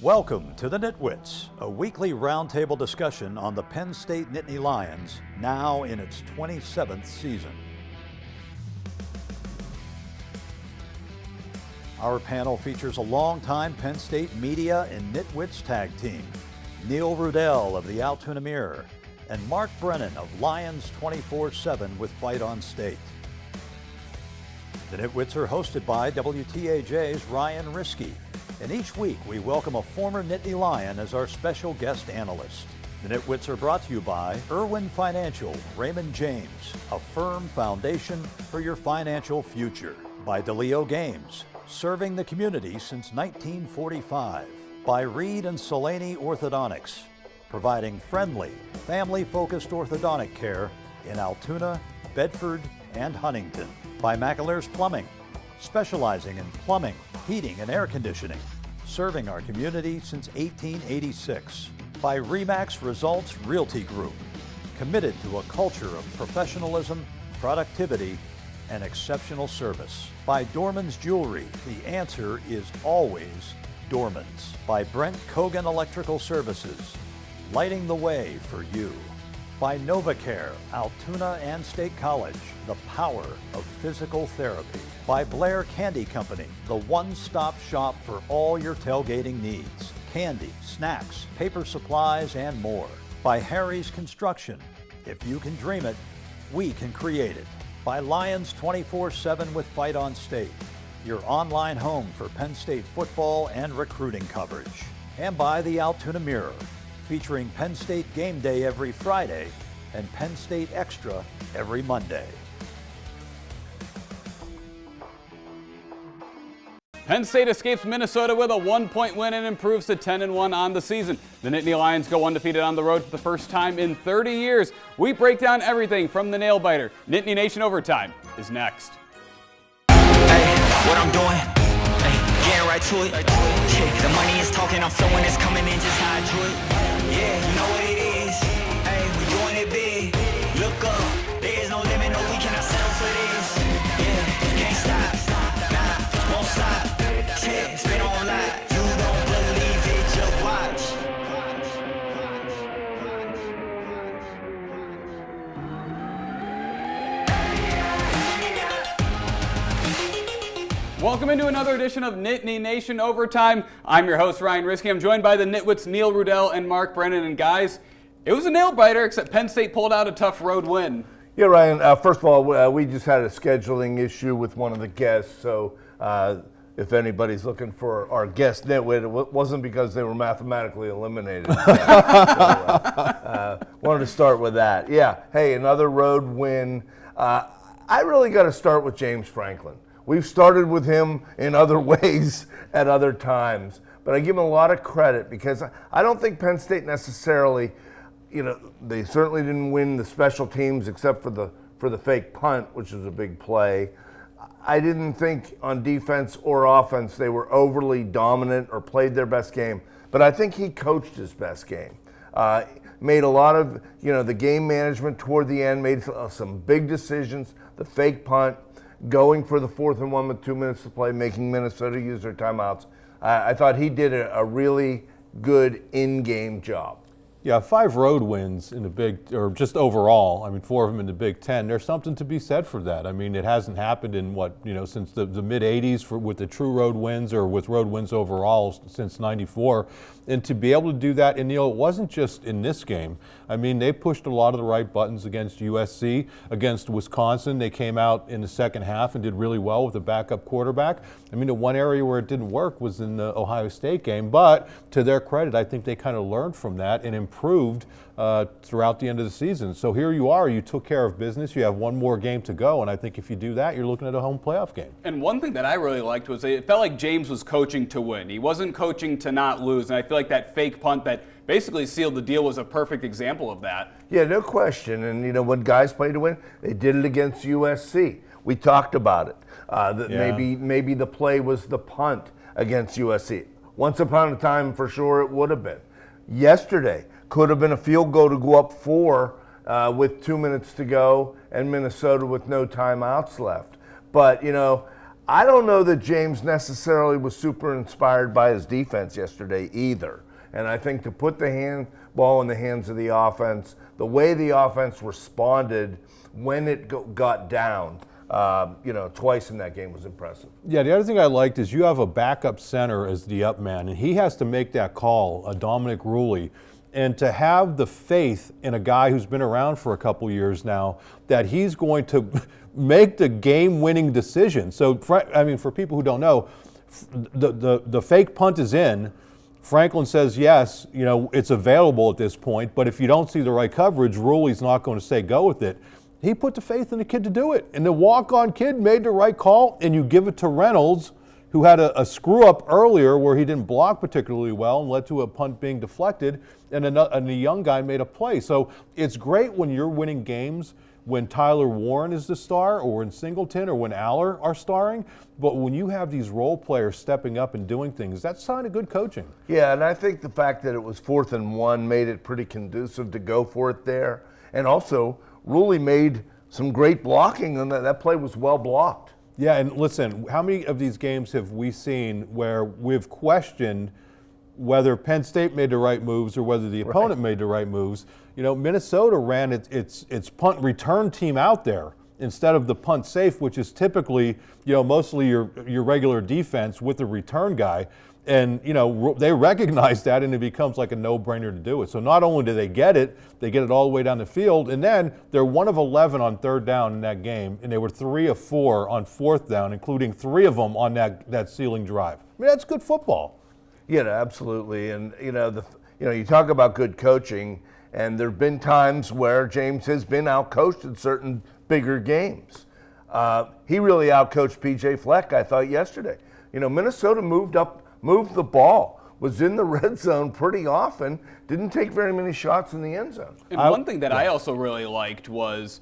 Welcome to the NitWits, a weekly roundtable discussion on the Penn State Nittany Lions, now in its 27th season. Our panel features a longtime Penn State media and NitWits tag team, Neil Rudell of the Altoona Mirror and Mark Brennan of Lions 24/7 with Fight on State. The NitWits are hosted by WTAJ's Ryan Riskey, and each week we welcome a former Nittany Lion as our special guest analyst. The NitWits are brought to you by Irwin Financial, Raymond James, a firm foundation for your financial future. By DeLeo Games, serving the community since 1945. By Reed and Solaney Orthodontics, providing friendly, family-focused orthodontic care in Altoona, Bedford, and Huntington. By McAlear's Plumbing, specializing in plumbing, heating, and air conditioning, serving our community since 1886. By RE/MAX Results Realty Group, committed to a culture of professionalism, productivity, and exceptional service. By Dorman's Jewelry, the answer is always Dorman's. By Brent Kogan Electrical Services, lighting the way for you. By NovaCare, Altoona and State College, the power of physical therapy. By Blair Candy Company, the one-stop shop for all your tailgating needs. Candy, snacks, paper supplies, and more. By Harry's Construction, if you can dream it, we can create it. By Lions 24/7 with Fight on State, your online home for Penn State football and recruiting coverage. And by the Altoona Mirror, featuring Penn State Game Day every Friday and Penn State Extra every Monday. Penn State escapes Minnesota with a 1-point win and improves to 10-1 on the season. The Nittany Lions go undefeated on the road for the first time in 30 years. We break down everything from the nail biter. Nittany Nation Overtime is next. Hey, what I'm doing? Hey, getting right to it. Yeah, the money is talking, I'm flowing, it's coming in just how I do it. Yeah, you know what it is. Hey, we doing it big. Look up, there is no limit, no, we cannot settle for this. Yeah, can't stop, nah, won't stop. Yeah, it's been on live. You don't believe it, just watch. Welcome into another edition of Nittany Nation Overtime. I'm your host, Ryan Riskey. I'm joined by the NitWits, Neil Rudell and Mark Brennan. And guys, it was a nail-biter, except Penn State pulled out a tough road win. Yeah, Ryan, first of all, we just had a scheduling issue with one of the guests, so if anybody's looking for our guest nitwit, it wasn't because they were mathematically eliminated. Wanted to start with that. Yeah, hey, another road win. I really got to start with James Franklin. We've started with him in other ways at other times, but I give him a lot of credit because I don't think Penn State necessarily, they certainly didn't win the special teams except for the fake punt, which was a big play. I didn't think on defense or offense they were overly dominant or played their best game, but I think he coached his best game. Made a lot of, the game management toward the end, made some big decisions, the fake punt, going for the 4th and 1 with 2 minutes to play, making Minnesota use their timeouts. I thought he did a really good in-game job. Yeah, 5 road wins in the Big, or just overall. I mean, 4 of them in the Big Ten. There's something to be said for that. I mean, it hasn't happened in since the mid '80s with the true road wins or with road wins overall since '94. And to be able to do that, and it wasn't just in this game. I mean, they pushed a lot of the right buttons against USC, against Wisconsin. They came out in the second half and did really well with a backup quarterback. I mean, the one area where it didn't work was in the Ohio State game. But to their credit, I think they kind of learned from that and improved throughout the end of the season. So here you are, you took care of business, you have one more game to go, and I think if you do that, you're looking at a home playoff game. And one thing that I really liked was it felt like James was coaching to win. He wasn't coaching to not lose, and I feel like that fake punt that basically sealed the deal was a perfect example of that. Yeah, no question. And, when guys play to win, they did it against USC. We talked about it. Maybe the play was the punt against USC. Once upon a time, for sure, it would have been. Yesterday, could have been a field goal to go up 4 with 2 minutes to go and Minnesota with no timeouts left. But, I don't know that James necessarily was super inspired by his defense yesterday either. And I think to put the ball in the hands of the offense, the way the offense responded when it got down, twice in that game was impressive. Yeah, the other thing I liked is you have a backup center as the up man, and he has to make that call, Dominic Rulli. And to have the faith in a guy who's been around for a couple years now that he's going to make the game-winning decision. So, for people who don't know, the fake punt is in. Franklin says, yes, it's available at this point, but if you don't see the right coverage, Rulli's not going to say go with it. He put the faith in the kid to do it, and the walk-on kid made the right call, and you give it to Reynolds, who had a screw-up earlier where he didn't block particularly well and led to a punt being deflected, and the young guy made a play. So it's great when you're winning games when Tyler Warren is the star, or when Singleton or when Aller are starring. But when you have these role players stepping up and doing things, that's a sign of good coaching. Yeah, and I think the fact that it was 4th and 1 made it pretty conducive to go for it there. And also, Rulli made some great blocking, and that play was well blocked. Yeah, and listen, how many of these games have we seen where we've questioned whether Penn State made the right moves or whether the opponent made the right moves? Minnesota ran its punt return team out there instead of the punt safe, which is typically, mostly your regular defense with the return guy. And, they recognize that, and it becomes like a no-brainer to do it. So not only do they get it all the way down the field, and then they're 1 of 11 on 3rd down in that game, and they were 3 of 4 on 4th down, including 3 of them on that ceiling drive. That's good football. Yeah, absolutely. And, you talk about good coaching, and there have been times where James has been outcoached in certain bigger games. He really outcoached P.J. Fleck, I thought, yesterday. Minnesota moved the ball, was in the red zone pretty often, didn't take very many shots in the end zone. And one thing that I also really liked was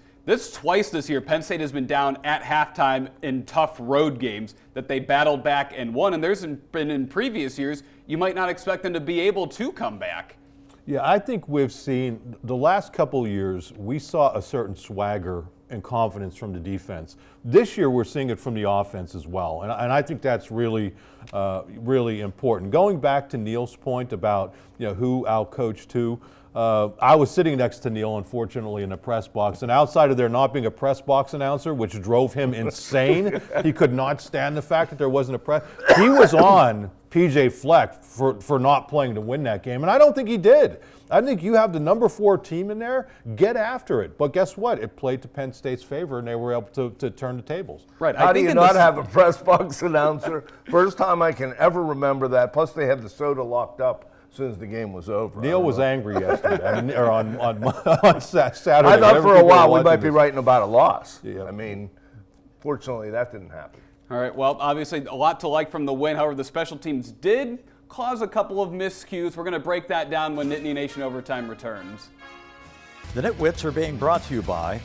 twice this year, Penn State has been down at halftime in tough road games that they battled back and won. And there's been in previous years, you might not expect them to be able to come back. Yeah, I think we've seen the last couple of years, we saw a certain swagger and confidence from the defense. This year, we're seeing it from the offense as well, and I think that's really, really important. Going back to Neil's point about who outcoached who, I was sitting next to Neil, unfortunately, in the press box, and outside of there not being a press box announcer, which drove him insane, he could not stand the fact that there wasn't a press. He was on P.J. Fleck for not playing to win that game, and I don't think he did. I think you have the number 4 team in there, get after it. But guess what? It played to Penn State's favor, and they were able to turn the tables. Right. How do you not have a press box announcer? First time I can ever remember that. Plus, they had the soda locked up as soon as the game was over. Neil was angry yesterday, or on Saturday. I thought for a while we might be writing about a loss. Yeah. Fortunately, that didn't happen. All right, well, obviously a lot to like from the win. However, the special teams did cause a couple of miscues. We're going to break that down when Nittany Nation Overtime returns. The NitWits are being brought to you by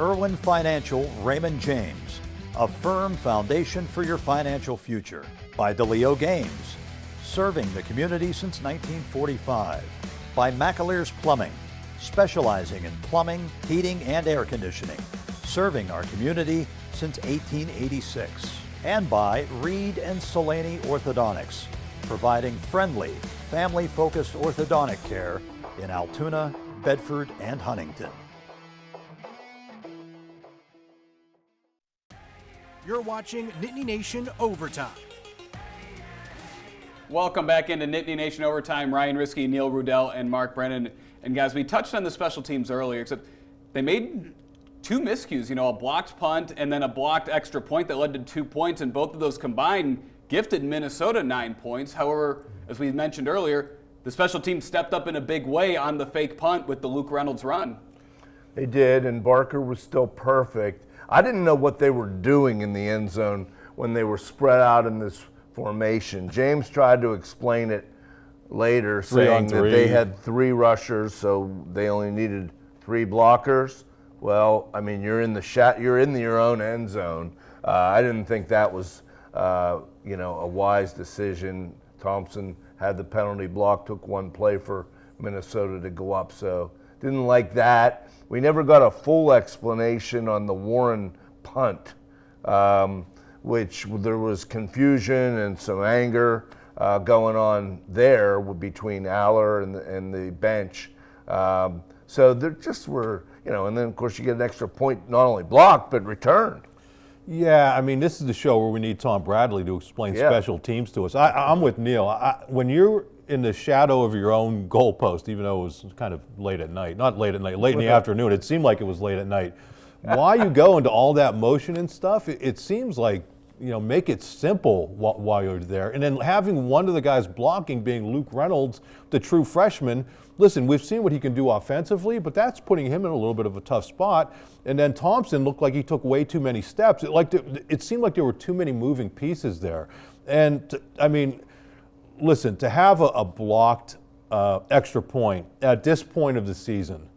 Irwin Financial Raymond James, a firm foundation for your financial future. By DeLeo Games, serving the community since 1945. By McAleer's Plumbing, specializing in plumbing, heating, and air conditioning, serving our community since 1886. And by Reed and Solaney Orthodontics, providing friendly, family-focused orthodontic care in Altoona, Bedford, and Huntington. You're watching Nittany Nation Overtime. Welcome back into Nittany Nation Overtime. Ryan Riskey, Neil Rudell, and Mark Brennan. And guys, we touched on the special teams earlier, except they made 2 miscues, a blocked punt and then a blocked extra point that led to 2 points, and both of those combined gifted Minnesota 9 points. However, as we mentioned earlier, the special team stepped up in a big way on the fake punt with the Luke Reynolds run. They did, and Barker was still perfect. I didn't know what they were doing in the end zone when they were spread out in this formation. James tried to explain it later, saying that they had 3 rushers, so they only needed 3 blockers. Well, you're in your own end zone. I didn't think that was, a wise decision. Thompson had the penalty block, took 1 play for Minnesota to go up, so didn't like that. We never got a full explanation on the Warren punt. which there was confusion and some anger going on there between Aller and the bench. So there just were, and then of course you get an extra point not only blocked but returned. Yeah, I mean, this is the show where we need Tom Bradley to explain special teams to us. I'm with Neil. When you're in the shadow of your own goalpost, even though it was kind of late at night, not late at night, late in the afternoon, it seemed like it was late at night. Why you go into all that motion and stuff, it seems like, make it simple while you're there. And then having one of the guys blocking being Luke Reynolds, the true freshman. Listen, we've seen what he can do offensively, but that's putting him in a little bit of a tough spot. And then Thompson looked like he took way too many steps. It seemed like there were too many moving pieces there. And, listen, to have a blocked extra point at this point of the season,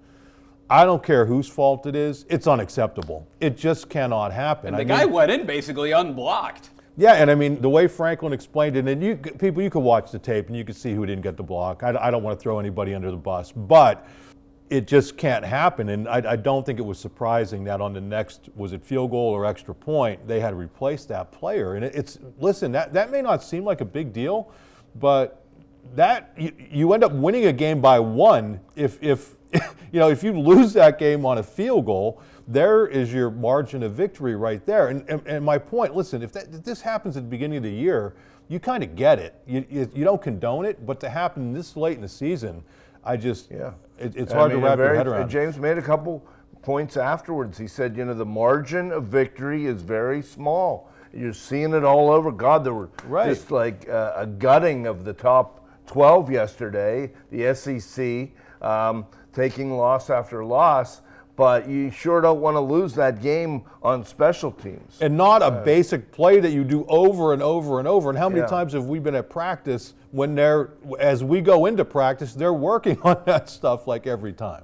I don't care whose fault it is, it's unacceptable. It just cannot happen. And the guy went in basically unblocked. Yeah, and the way Franklin explained it, and you could watch the tape and you could see who didn't get the block. I don't want to throw anybody under the bus, but it just can't happen. And I don't think it was surprising that on the next, was it field goal or extra point, they had to replace that player. And listen, that may not seem like a big deal, but that you end up winning a game by one if if you lose that game on a field goal. There is your margin of victory right there. And my point, listen, if this happens at the beginning of the year, you kind of get it. You don't condone it, but to happen this late in the season, it's hard to wrap your head around. James made a couple points afterwards. He said, the margin of victory is very small. You're seeing it all over. God, there were just like a gutting of the top 12 yesterday, the SEC, taking loss after loss. But you sure don't want to lose that game on special teams. And not a basic play that you do over and over and over. And how many times have we been at practice when as we go into practice, they're working on that stuff like every time.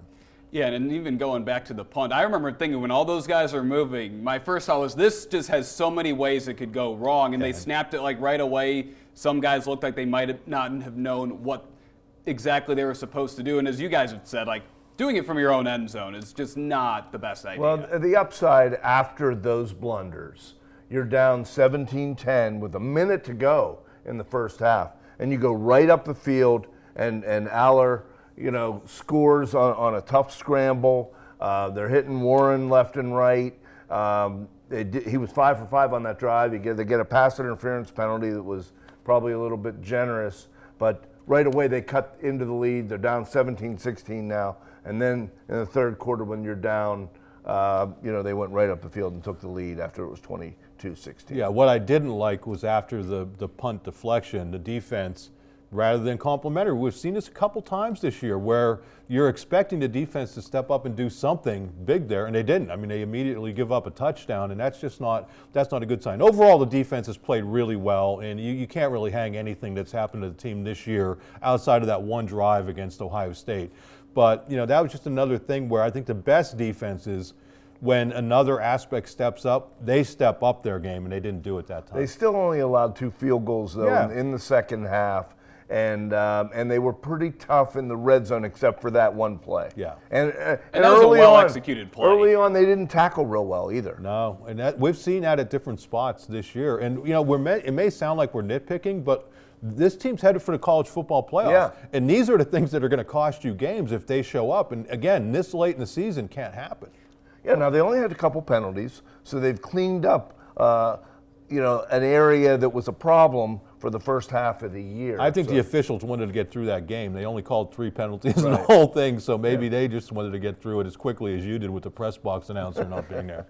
Yeah, and even going back to the punt, I remember thinking when all those guys are moving, my first thought was this just has so many ways it could go wrong. And they snapped it like right away. Some guys looked like they might not have known what exactly they were supposed to do. And as you guys have said, doing it from your own end zone is just not the best idea. Well, the upside after those blunders, you're down 17-10 with a minute to go in the first half, and you go right up the field, and Aller, scores on a tough scramble. They're hitting Warren left and right. He was 5 for 5 on that drive. They get a pass interference penalty that was probably a little bit generous, but right away they cut into the lead. They're down 17-16 now. And then in the third quarter, when you're down, they went right up the field and took the lead after it was 22-16. Yeah, what I didn't like was after the punt deflection, the defense, rather than complimentary. We've seen this a couple times this year where you're expecting the defense to step up and do something big there, and they didn't. I mean, they immediately give up a touchdown, and that's not a good sign. Overall, the defense has played really well, and you can't really hang anything that's happened to the team this year outside of that one drive against Ohio State. But, that was just another thing where I think the best defenses, when another aspect steps up, they step up their game, and they didn't do it that time. They still only allowed 2 field goals, though, in the second half. And they were pretty tough in the red zone except for that one play. Yeah. And that was a well-executed play. Early on, they didn't tackle real well either. No, and we've seen that at different spots this year. And, it may sound like we're nitpicking, but this team's headed for the college football playoff. Yeah. And these are the things that are going to cost you games if they show up. And, again, this late in the season can't happen. Yeah, now they only had a couple penalties, so they've cleaned up, an area that was a problem for the first half of the year. I think the officials wanted to get through that game. They only called 3 penalties in the whole thing, so maybe they just wanted to get through it as quickly as you did with the press box announcer not being there.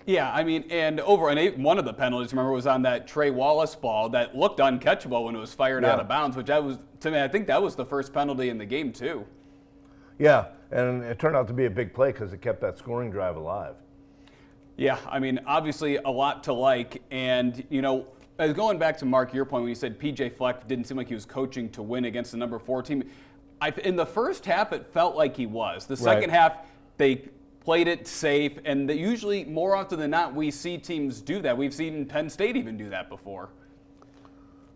Yeah, and one of the penalties, remember, was on that Trey Wallace ball that looked uncatchable when it was fired out of bounds, which I think that was the first penalty in the game too. Yeah, and it turned out to be a big play because it kept that scoring drive alive. Yeah, obviously a lot to like, and going back to Mark, your point when you said P.J. Fleck didn't seem like he was coaching to win against the number 4 team. In the first half, it felt like he was. The second half, they played it safe, and usually, more often than not, we see teams do that. We've seen Penn State even do that before.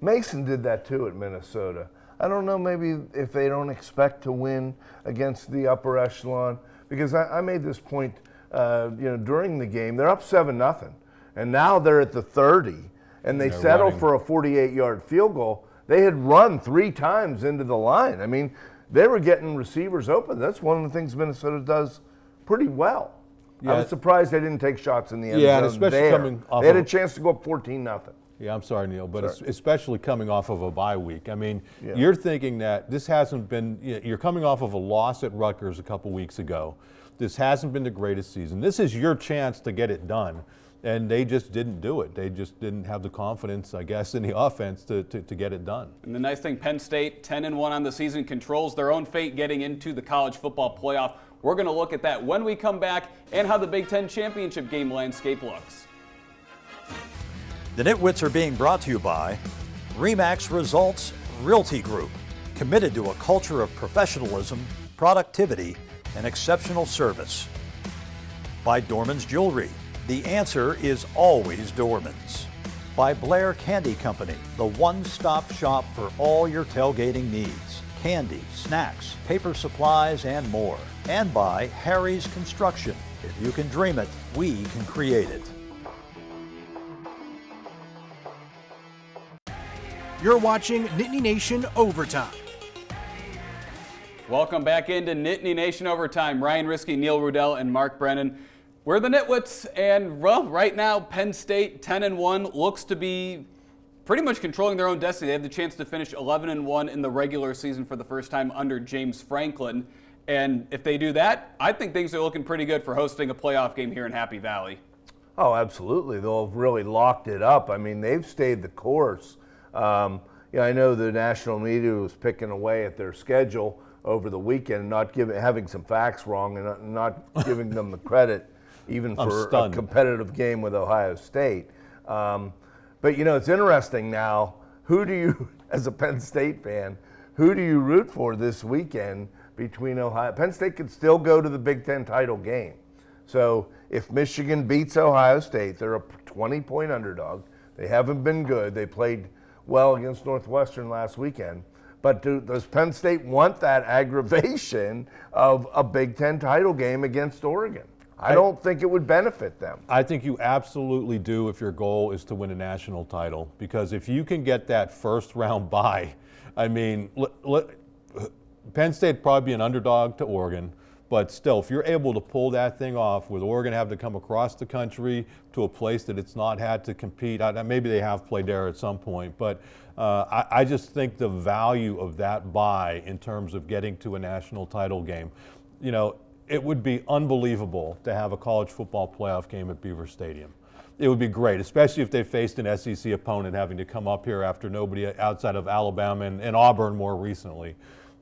Mason did that too at Minnesota. I don't know, maybe if they don't expect to win against the upper echelon, because I made this point, during the game. They're up 7-0, and now they're at the 30, and they settle for a 48-yard field goal. They had run 3 times into the line. I mean, they were getting receivers open. That's one of the things Minnesota does pretty well. Yeah. I was surprised they didn't take shots in the end zone. And especially there. coming off they had a chance to go up 14-0. Yeah, I'm sorry, Neil, but especially coming off of a bye week. I mean, you're thinking that this hasn't been, you're coming off of a loss at Rutgers a couple weeks ago. This hasn't been the greatest season. This is your chance to get it done, and they just didn't do it. They just didn't have the confidence, I guess, in the offense to get it done. And the nice thing, Penn State, 10-1 on the season, controls their own fate getting into the college football playoff. We're going to look at that when we come back and how the Big Ten championship game landscape looks. The Nitwits are being brought to you by RE/MAX Results Realty Group, committed to a culture of professionalism, productivity, and exceptional service. By Dorman's Jewelry, the answer is always Dorman's. By Blair Candy Company, the one-stop shop for all your tailgating needs. Candy, snacks, paper supplies, and more. And by Harry's Construction. If you can dream it, we can create it. You're watching Nittany Nation Overtime. Welcome back into Nittany Nation Overtime. Ryan Riskey, Neil Rudell, and Mark Brennan. We're the Nitwits, and well, right now, Penn State, 10-1, looks to be pretty much controlling their own destiny. They have the chance to finish 11-1 in the regular season for the first time under James Franklin. And if they do that, I think things are looking pretty good for hosting a playoff game here in Happy Valley. Oh, absolutely. They'll have really locked it up. I mean, they've stayed the course. I know the national media was picking away at their schedule over the weekend, not having some facts wrong and not giving them the credit even for a competitive game with Ohio State. But, it's interesting now. Who do you, as a Penn State fan, who do you root for this weekend between Ohio? Penn State could still go to the Big Ten title game. So if Michigan beats Ohio State, they're a 20-point underdog. They haven't been good. They played well against Northwestern last weekend. But does Penn State want that aggravation of a Big Ten title game against Oregon? I don't think it would benefit them. I think you absolutely do if your goal is to win a national title. Because if you can get that first round bye, I mean, Penn State probably be an underdog to Oregon. But still, if you're able to pull that thing off with Oregon having to come across the country to a place that it's not had to compete, maybe they have played there at some point, but I just think the value of that bye in terms of getting to a national title game, it would be unbelievable to have a college football playoff game at Beaver Stadium. It would be great, especially if they faced an SEC opponent having to come up here after nobody outside of Alabama and Auburn more recently.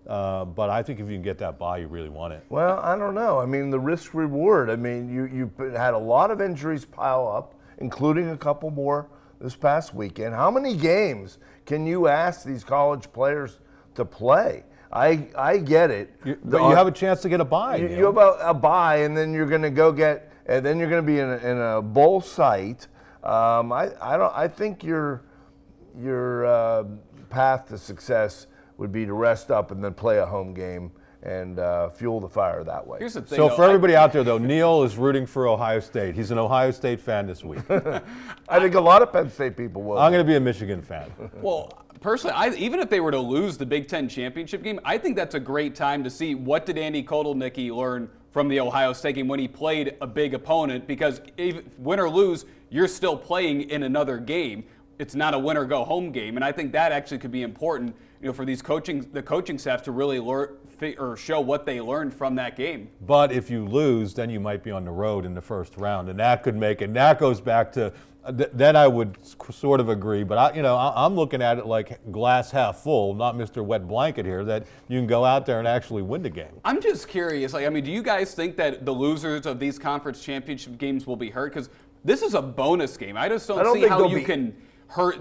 But I think if you can get that bye, you really want it. Well, I don't know. I mean, the risk reward. I mean, you had a lot of injuries pile up, including a couple more this past weekend. How many games can you ask these college players to play? I get it. But you have a chance to get a bye. You have a bye, and then you're going to then you're going to be in a bowl site. I think your path to success would be to rest up and then play a home game and fuel the fire that way. Here's the thing, so for everybody out there, though, Neil is rooting for Ohio State. He's an Ohio State fan this week. I think a lot of Penn State people will. I'm going to be a Michigan fan. Well, personally, even if they were to lose the Big Ten championship game, I think that's a great time to see what did Andy Kotelnicki learn from the Ohio State game when he played a big opponent, because win or lose, you're still playing in another game. It's not a win or go home game, and I think that actually could be important, for the coaching staff to really show what they learned from that game. But if you lose, then you might be on the road in the first round, and that could make it. And that goes back to then I would sort of agree. But I'm looking at it like glass half full, not Mr. Wet Blanket here, that you can go out there and actually win the game. I'm just curious. Do you guys think that the losers of these conference championship games will be hurt? Because this is a bonus game. I just don't see how you can hurt,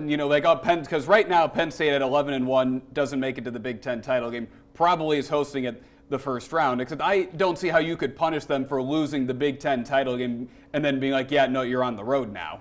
Penn, because right now Penn State at 11-1 doesn't make it to the Big Ten title game, probably is hosting it the first round, except I don't see how you could punish them for losing the Big Ten title game and then being like, yeah, no, you're on the road now.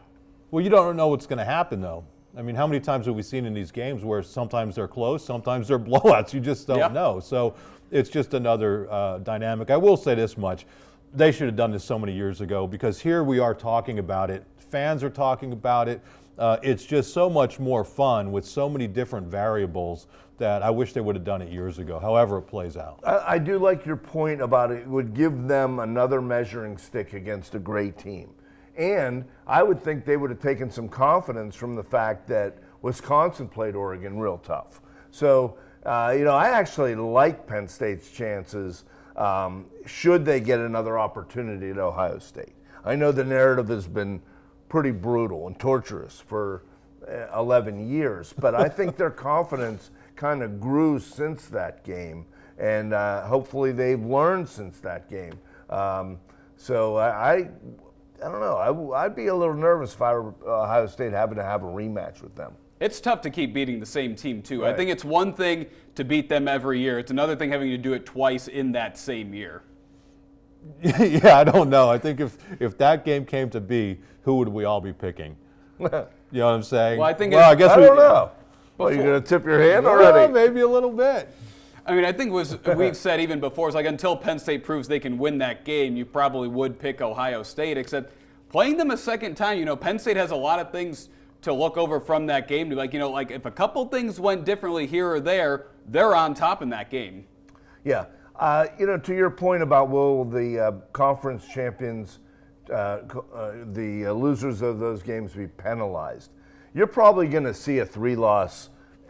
Well, you don't know what's going to happen, though. I mean, how many times have we seen in these games where sometimes they're close, sometimes they're blowouts? You just don't know. So it's just another dynamic. I will say this much. they should have done this so many years ago, because here we are talking about it. Fans are talking about it. It's just so much more fun with so many different variables that I wish they would have done it years ago, however it plays out. I do like your point about it would give them another measuring stick against a great team. And I would think they would have taken some confidence from the fact that Wisconsin played Oregon real tough. So, I actually like Penn State's chances should they get another opportunity at Ohio State. I know the narrative has been pretty brutal and torturous for 11 years, but I think their confidence kind of grew since that game, and hopefully they've learned since that game. So I don't know. I'd be a little nervous if I were Ohio State having to have a rematch with them. It's tough to keep beating the same team, too. Right. I think it's one thing to beat them every year. It's another thing having to do it twice in that same year. Yeah, I don't know. I think if that game came to be, who would we all be picking? You know what I'm saying? Well, I think I don't know. Well, you going to tip your hand already? Well, maybe a little bit. I mean, I think we've said even before, it's like until Penn State proves they can win that game, you probably would pick Ohio State, except playing them a second time, Penn State has a lot of things to look over from that game to be like, if a couple things went differently here or there, they're on top in that game. Yeah. To your point about will the conference champions, the losers of those games be penalized, you're probably going to see a 3-loss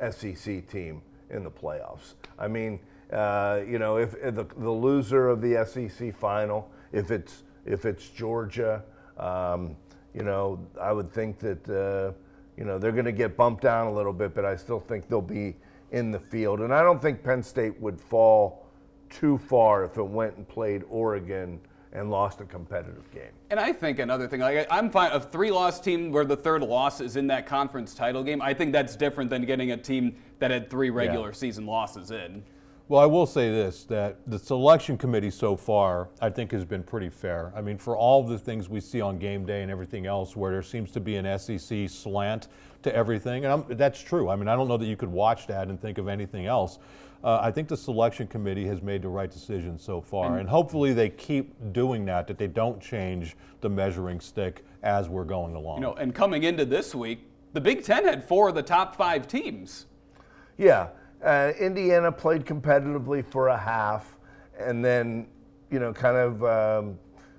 SEC team in the playoffs. I mean, if the loser of the SEC final, if it's Georgia, I would think that they're going to get bumped down a little bit, but I still think they'll be in the field. And I don't think Penn State would fall too far if it went and played Oregon and lost a competitive game. And I think another thing, I'm fine, a 3-loss team where the third loss is in that conference title game, I think that's different than getting a team that had 3 regular season losses in. Well, I will say this, that the selection committee so far, I think, has been pretty fair. I mean, for all the things we see on game day and everything else where there seems to be an SEC slant to everything, and that's true. I mean, I don't know that you could watch that and think of anything else. I think the selection committee has made the right decision so far, and hopefully they keep doing that they don't change the measuring stick as we're going along. And coming into this week, the Big Ten had 4 of the top 5 teams. Yeah. Indiana played competitively for a half, and then, kind of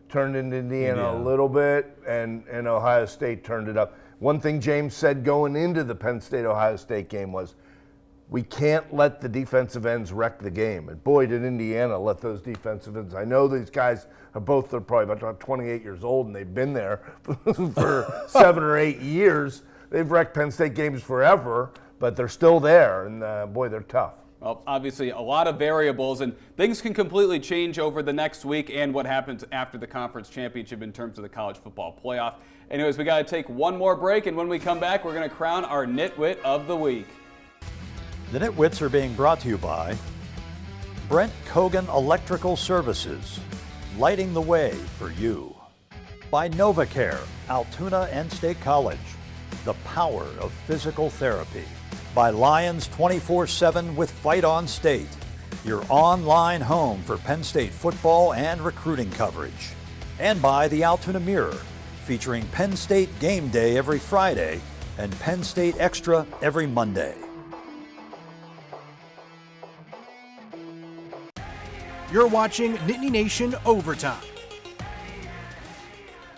turned into Indiana a little bit, and Ohio State turned it up. One thing James said going into the Penn State-Ohio State game was, we can't let the defensive ends wreck the game. And boy, did Indiana let those defensive ends. I know these guys are they're probably about 28 years old, and they've been there for 7 or 8 years. They've wrecked Penn State games forever, but they're still there, and boy, they're tough. Well, obviously, a lot of variables, and things can completely change over the next week and what happens after the conference championship in terms of the college football playoff. Anyways, we got to take one more break, and when we come back, we're going to crown our Nitwit of the Week. The Nitwits are being brought to you by Brent Kogan Electrical Services, lighting the way for you. By NovaCare, Altoona and State College, the power of physical therapy. By Lions 24/7 with Fight on State, your online home for Penn State football and recruiting coverage. And by the Altoona Mirror, featuring Penn State Game Day every Friday and Penn State Extra every Monday. You're watching Nittany Nation Overtime.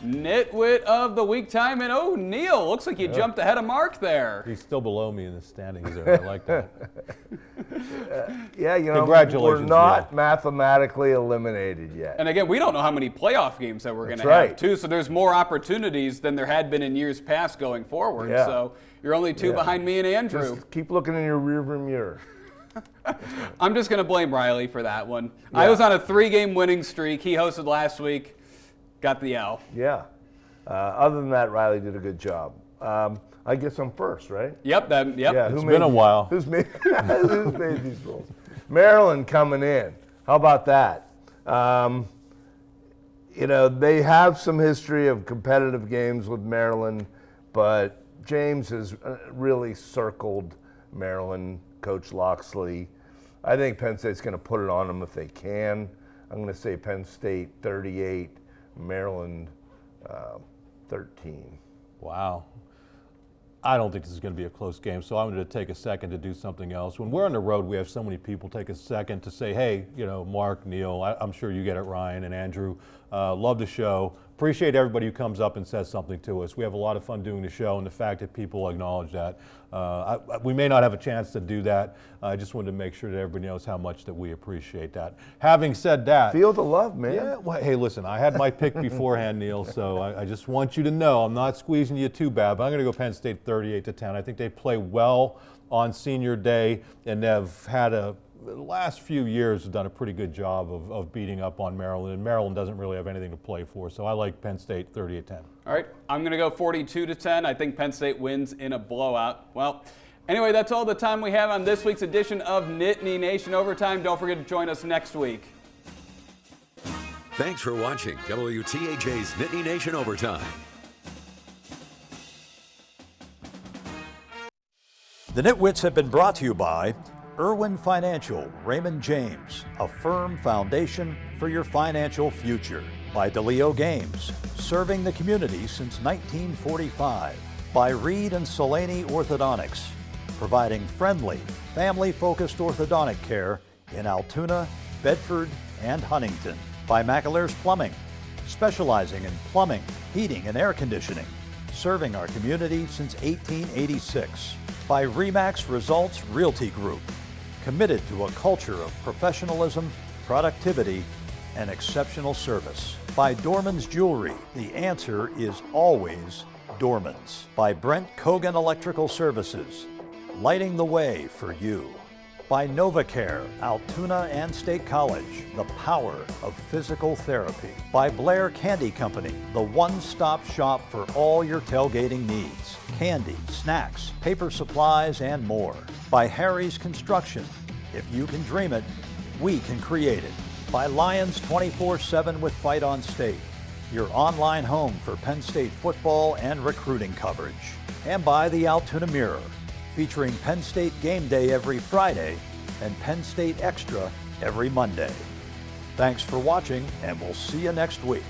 Nitwit of the Week time, and Neil, looks like you jumped ahead of Mark there. He's still below me in the standings there. I like that. Congratulations, we're not mathematically eliminated yet. And again, we don't know how many playoff games that we're going to have, too, so there's more opportunities than there had been in years past going forward. Yeah. So you're only 2 behind me and Andrew. Just keep looking in your rearview mirror. I'm just going to blame Riley for that one. Yeah. I was on a 3-game winning streak. He hosted last week. Got the L. Yeah. Other than that, Riley did a good job. I guess I'm first, right? Yep. Yeah, it's been a while. Who's made these rules? Maryland coming in. How about that? They have some history of competitive games with Maryland, but James has really circled Maryland, Coach Loxley. I think Penn State's going to put it on them if they can. I'm going to say Penn State 38, Maryland 13. Wow. I don't think this is going to be a close game, so I'm going to take a second to do something else. When we're on the road, we have so many people take a second to say, hey, you know, Mark, Neil, I'm sure you get it, Ryan and Andrew. Love the show. Appreciate everybody who comes up and says something to us. We have a lot of fun doing the show, and the fact that people acknowledge that. We may not have a chance to do that. I just wanted to make sure that everybody knows how much that we appreciate that. Having said that. Feel the love, man. Yeah, well, hey, listen, I had my pick beforehand, Neil, so I just want you to know I'm not squeezing you too bad, but I'm going to go Penn State 38-10. I think they play well on senior day, and they've had the last few years have done a pretty good job of beating up on Maryland, and Maryland doesn't really have anything to play for, so I like Penn State 38-10. All right, I'm going to go 42-10. I think Penn State wins in a blowout. Well, anyway, that's all the time we have on this week's edition of Nittany Nation Overtime. Don't forget to join us next week. Thanks for watching WTAJ's Nittany Nation Overtime. The Nitwits have been brought to you by Irwin Financial, Raymond James, a firm foundation for your financial future. By DeLeo Games, serving the community since 1945. By Reed and Solaney Orthodontics, providing friendly, family-focused orthodontic care in Altoona, Bedford, and Huntington. By McAlear's Plumbing, specializing in plumbing, heating, and air conditioning, serving our community since 1886. By RE/MAX Results Realty Group, committed to a culture of professionalism, productivity, and exceptional service. By Dorman's Jewelry, the answer is always Dorman's. By Brent Kogan Electrical Services, lighting the way for you. By NovaCare, Altoona and State College, the power of physical therapy. By Blair Candy Company, the one-stop shop for all your tailgating needs. Candy, snacks, paper supplies, and more. By Harry's Construction, if you can dream it, we can create it. By Lions 24/7 with Fight on State, your online home for Penn State football and recruiting coverage. And by the Altoona Mirror, featuring Penn State Game Day every Friday and Penn State Extra every Monday. Thanks for watching, and we'll see you next week.